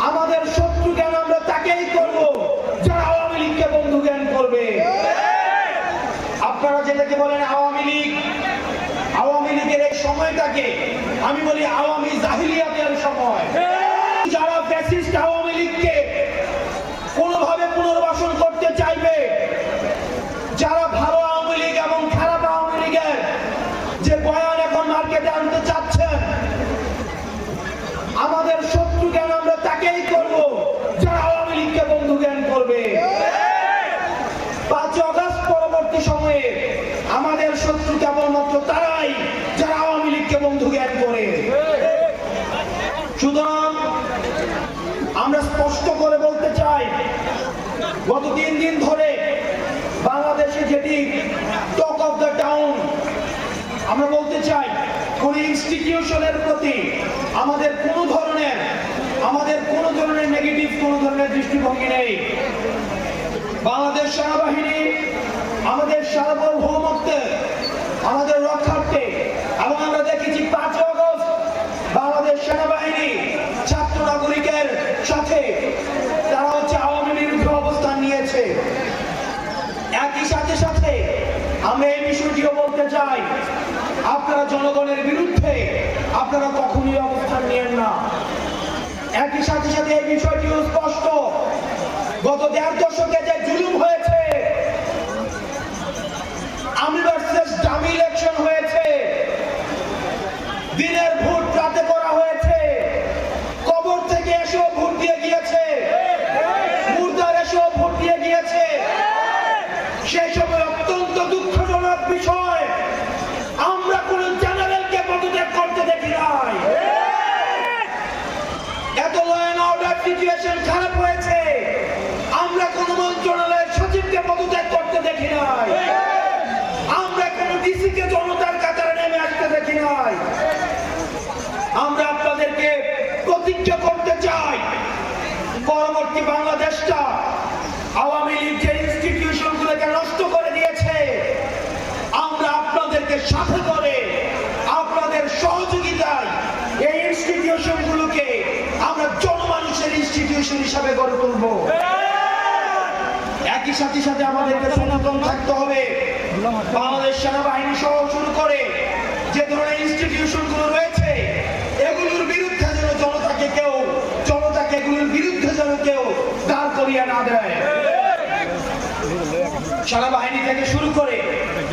আমাদের শত্রু জ্ঞান আমরা তাকেই করব যারা আওয়ামী লীগকে বন্ধু জ্ঞান করবে। আপনারা যেটাকে বলেন আওয়ামী লীগের এই সময়টাকে আমি বলি আওয়ামী জাহিলিয়াতের সময়। যারা ফ্যাসিস্ট আওয়ামী লীগকে কোনোভাবে পুনর্বাসন করতে চাইবে, যারা ভালো আওয়ামী লীগ এবং খারাপ আওয়ামী লীগের যে বয়ান এখন মার্কেটে আনতে চাচ্ছেন, আমাদের শত্রু জ্ঞান আমরা তাকেই করব যারা আওয়ামী লীগকে বন্ধু জ্ঞান করবে। 5 আগস্ট পরবর্তী সময়ে আমাদের শত্রু কেবলমাত্র তারাই যারা আওয়ামী লীগকে বন্ধু জ্ঞান করে। সুতরাং আমরা স্পষ্ট করে বলতে চাই, গত 3 দিন ধরে বাংলাদেশে যেটি টক অফ দ্য টাউন, আমরা বলতে চাই কোন ইনস্টিটিউশনের প্রতি আমাদের কোনো ধরনের নেগেটিভ কোনো ধরনের দৃষ্টিভঙ্গি নেই। বাংলাদেশ সেনাবাহিনী আমাদের সার্বভৌমত্বে আমাদের রক্ষার্থে, এবং আমরা দেখেছি 5 আগস্ট বাংলাদেশ সেনাবাহিনী ছাত্র নাগরিকের সাথে তারা আওয়ামী বিরুদ্ধে অবস্থান নিয়েছে। একই সাথে আমি এই বিষয়টিও বলতে চাই, আপনারা জনগণের বিরুদ্ধে আপনারা কখনোই অবস্থান নিয়েন না। একই সাথে এই বিষয়টিও স্পষ্ট, গত 1.5 দশকে যে জুলুম হয়েছে, আমি ভার্সেস ডামি ইলেকশন হয়েছে, দিনের ভোট রাতে করা হয়েছে, কবর থেকে এসেও ভোট দিয়ে গিয়েছে, মুর্দার এসেও ভোট দিয়ে গিয়েছে। সেই সময় অত্যন্ত দুঃখজনক বিষয়, আমরা কোন জেনারেলকে পদত্যাগ করতে দেখি নাই। এত ল অ্যান্ড অর্ডার সিচুয়েশন খারাপ হয়েছে, আমরা কোন মন্ত্রণালয়ের সচিবকে পদত্যাগ করতে দেখি নাই। আমরা কোন ডিসিকে জনতার কাতারে নেমে আসতে দেখি নাই। আমরা আপনাদেরকে প্রতিজ্ঞা করতে চাই, পরবর্তী বাংলাদেশটা আওয়ামী লীগ যে ইনস্টিটিউশনগুলোকে নষ্ট করে দিয়েছে, আমরা আপনাদেরকে সাথে করে আপনাদের সহযোগিতায় এই ইনস্টিটিউশনগুলোকে আমরা জনমানুষের ইনস্টিটিউশন হিসাবে গড়ে তুলব। একই সাথে আমাদেরকে সচেতন থাকতে হবে, বাংলাদেশ সেনাবাহিনী সহ শুরু করে যে ধরনের ইনস্টিটিউশনগুলো রয়েছে, এগুলোর বিরুদ্ধে যেন জনতাকে এগুলোর বিরুদ্ধে যেন কেউ দাঁড় করিয়ে না দেয়। সেনাবাহিনী থেকে শুরু করে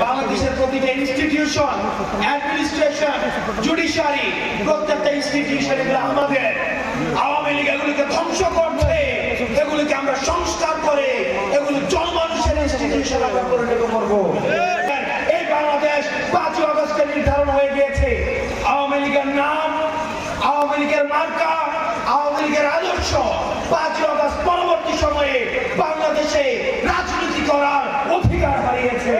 বাংলাদেশের প্রতিটা ইনস্টিটিউশন, অ্যাডমিনিস্ট্রেশন, জুডিশিয়ারি, প্রত্যেকটা ইনস্টিটিউশন এগুলো আমাদের। আওয়ামী লীগ এগুলিকে ধ্বংস করছে, এগুলিকে আমরা সংস্কার করে এগুলো জনমানুষের ইনস্টিটিউশন আমরা পরিণত করব। এই বাংলাদেশ 5 আগস্টে নির্ধারণ হয়ে গিয়েছে। আওয়ামী লীগের নাম, আওয়ামী লীগের মার্কা, আওয়ামী লীগের আদর্শ 5 আগস্ট পরবর্তী সময়ে বাংলাদেশে রাজনীতি করার অধিকার হারিয়েছে।